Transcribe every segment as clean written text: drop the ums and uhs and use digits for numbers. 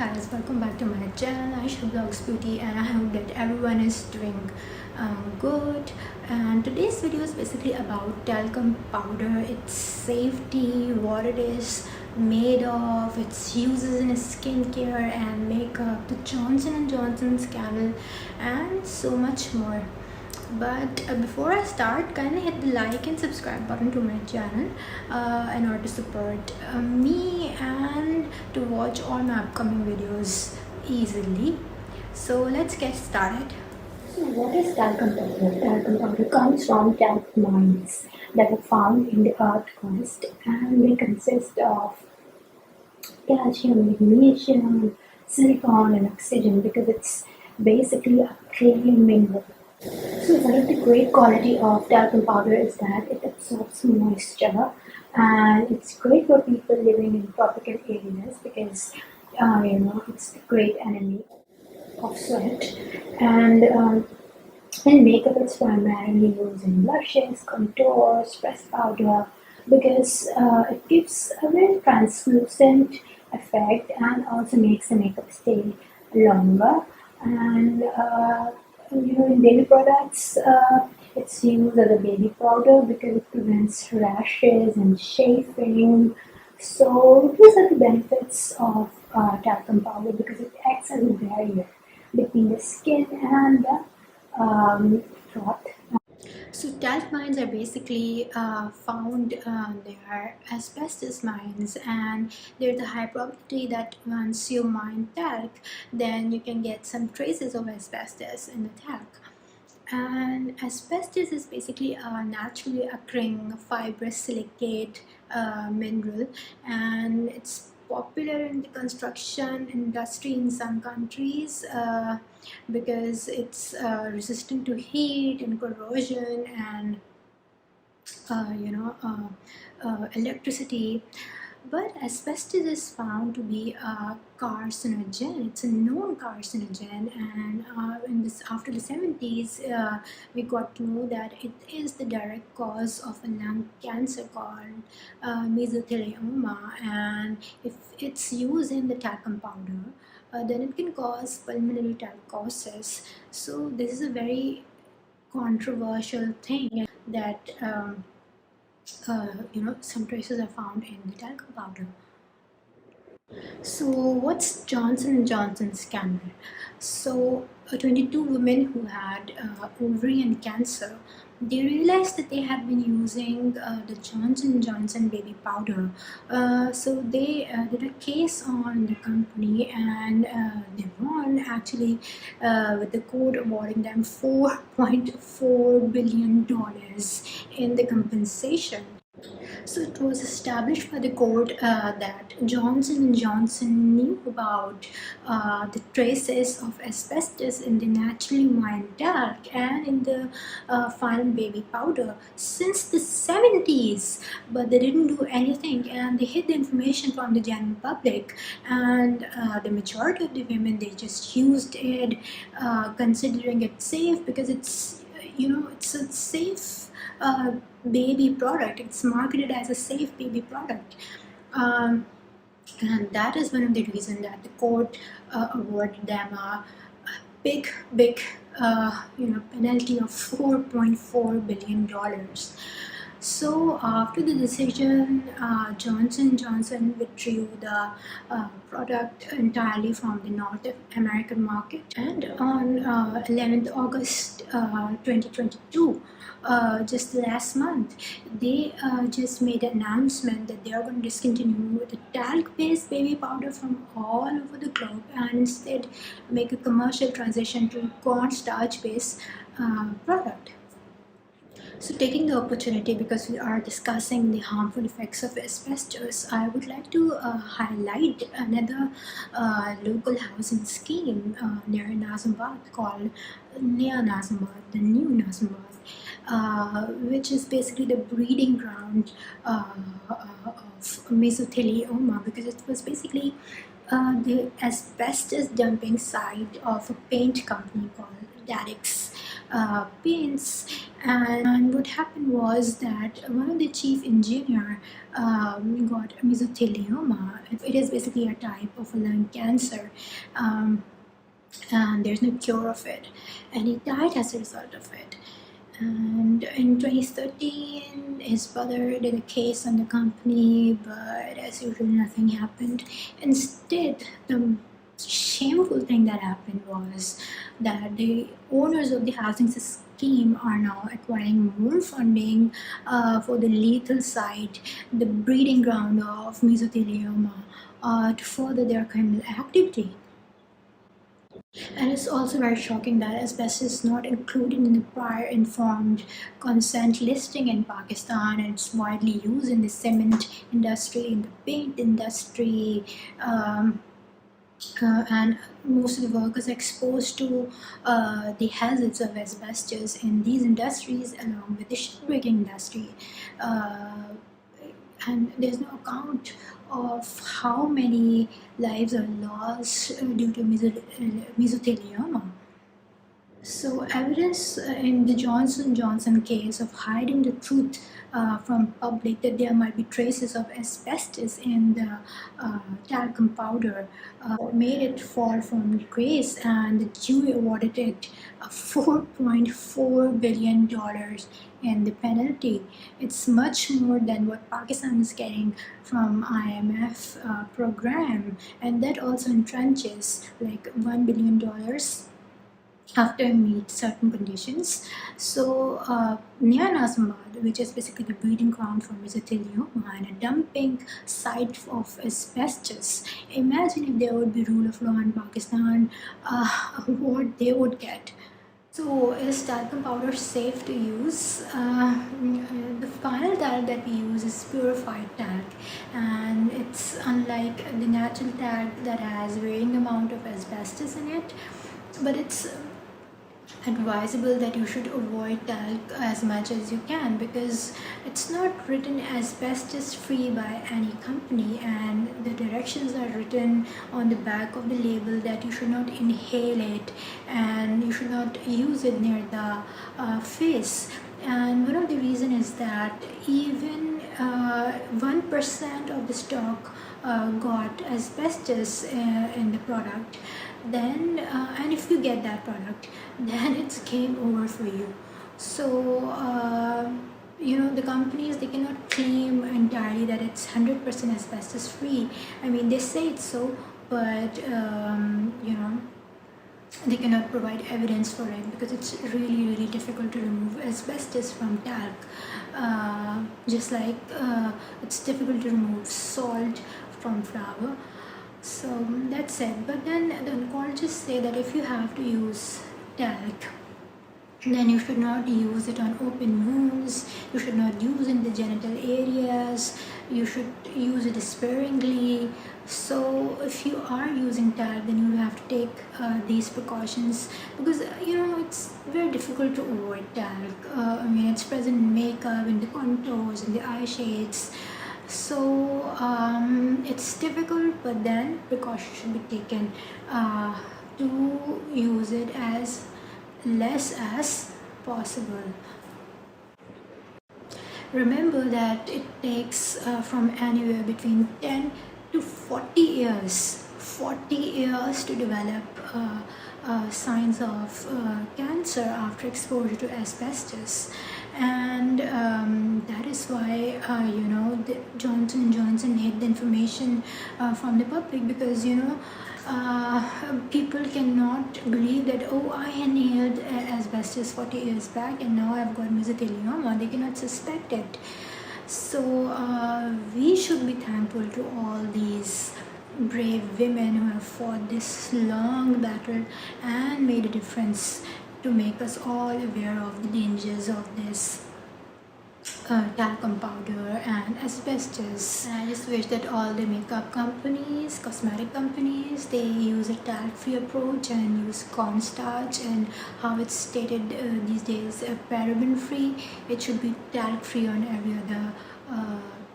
guys, welcome back to my channel Aisha Vlogs Beauty, and I hope that everyone is doing good. And today's video is basically about talcum powder, its safety, what it is made of, its uses in skincare and makeup, the Johnson & Johnson scandal, and so much more. But before I start, kindly hit the like and subscribe button to my channel in order to support me and to watch all my upcoming videos easily. So let's get started. So what is talcum powder? Talcum powder comes from talc mines that are found in the earth crust, and they consist of calcium, magnesium, silicon and oxygen because it's basically a clay mineral. So one of the great quality of talcum powder is that it absorbs moisture, and it's great for people living in tropical areas because it's the great enemy of sweat. And in makeup, it's primarily used in blushes, contours, pressed powder because it gives a very translucent effect and also makes the makeup stay longer. And in daily products, it's used as a baby powder because it prevents rashes and chafing. So these are the benefits of talcum powder because it acts as a barrier between the skin and the cloth. So talc mines are basically found, they are asbestos mines, and there's a high probability that once you mine talc, then you can get some traces of asbestos in the talc. And asbestos is basically a naturally occurring fibrous silicate mineral, and it's popular in the construction industry in some countries because it's resistant to heat and corrosion and electricity. But asbestos is found to be a carcinogen. It's a known carcinogen, and after the 70s, we got to know that it is the direct cause of a lung cancer called mesothelioma. And if it's used in the talcum powder, then it can cause pulmonary talcosis. So this is a very controversial thing that some traces are found in the talcum powder. So what's Johnson & Johnson scandal? So 22 women who had ovarian cancer, they realized that they had been using the Johnson & Johnson baby powder. So they did a case on the company, and they won actually with the court awarding them $4.4 billion in the compensation. So it was established by the court that Johnson & Johnson knew about the traces of asbestos in the naturally mined talc and in the final baby powder since the 70s, but they didn't do anything, and they hid the information from the general public. And the majority of the women, they just used it, considering it safe because it's a safe baby product. It's marketed as a safe baby product, and that is one of the reasons that the court awarded them a big penalty of $4.4 billion. So after the decision, Johnson & Johnson withdrew the product entirely from the North American market. And on 11th August 2022, just last month, they just made an announcement that they are going to discontinue the talc-based baby powder from all over the globe and instead make a commercial transition to cornstarch-based product. So taking the opportunity, because we are discussing the harmful effects of asbestos, I would like to highlight another local housing scheme near Nazimabad called Naya Nazimabad, the new Nazimabad, which is basically the breeding ground of mesothelioma, because it was basically the asbestos dumping site of a paint company called latex paints. And what happened was that one of the chief engineer got mesothelioma. It is basically a type of lung cancer. And there's no cure of it, and he died as a result of it. And in 2013, his brother did a case on the company, but as usual, nothing happened. Instead, the shameful thing that happened was that the owners of the housing scheme are now acquiring more funding for the lethal site, the breeding ground of mesothelioma, to further their criminal activity. And it's also very shocking that asbestos is not included in the prior informed consent listing in Pakistan, and it's widely used in the cement industry, in the paint industry, and most of the workers are exposed to the hazards of asbestos in these industries along with the shipbreaking industry. And there's no account of how many lives are lost due to mesothelioma. So evidence in the Johnson & Johnson case of hiding the truth from public that there might be traces of asbestos in the talcum powder made it fall from grace, and the jury awarded it $4.4 billion in the penalty. It's much more than what Pakistan is getting from IMF program, and that also entrenches like $1 billion after meet certain conditions. So near Nazimabad, which is basically the breeding ground for mesothelioma and a dumping site of asbestos, imagine if there would be rule of law in Pakistan, what they would get. So is talcum powder safe to use? The final talc that we use is purified talc, and it's unlike the natural talc that has varying amount of asbestos in it, but it's advisable that you should avoid talc as much as you can, because it's not written asbestos free by any company, and the directions are written on the back of the label that you should not inhale it and you should not use it near the face. And one of the reason is that even 1% of the stock got asbestos in the product, then and if you get that product, then it's game over for you. So the companies, they cannot claim entirely that it's 100% asbestos free. I mean, they say it's so, but they cannot provide evidence for it, because it's really difficult to remove asbestos from talc, just like it's difficult to remove salt from flour. So that's it. But then the oncologists say that if you have to use talc, then you should not use it on open wounds, you should not use in the genital areas, you should use it sparingly. So if you are using talc, then you have to take these precautions, because it's very difficult to avoid talc. I mean, it's present in makeup, in the contours, in the eye shades. So it's difficult, but then precautions should be taken to use it as less as possible. Remember that it takes from anywhere between 10 to 40 years, 40 years to develop signs of cancer after exposure to asbestos. And that is why the Johnson & Johnson hid the information from the public, because people cannot believe that, oh, I inhaled asbestos 40 years back and now I've got mesothelioma. They cannot suspect it. So we should be thankful to all these brave women who have fought this long battle and made a difference to make us all aware of the dangers of this talcum powder and asbestos. And I just wish that all the makeup companies, cosmetic companies, they use a talc-free approach and use cornstarch, and how it's stated these days, paraben-free. It should be talc-free on every other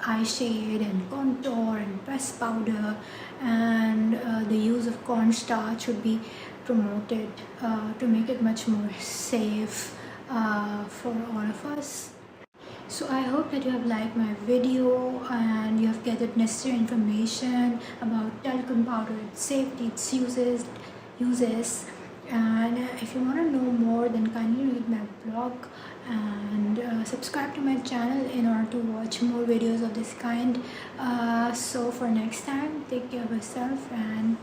eye shade and contour and pressed powder, and the use of cornstarch should be promote it to make it much more safe for all of us. So I hope that you have liked my video and you have gathered necessary information about talcum powder, its safety, its uses. And if you want to know more, then kindly read my blog and subscribe to my channel in order to watch more videos of this kind. So for next time, take care of yourself and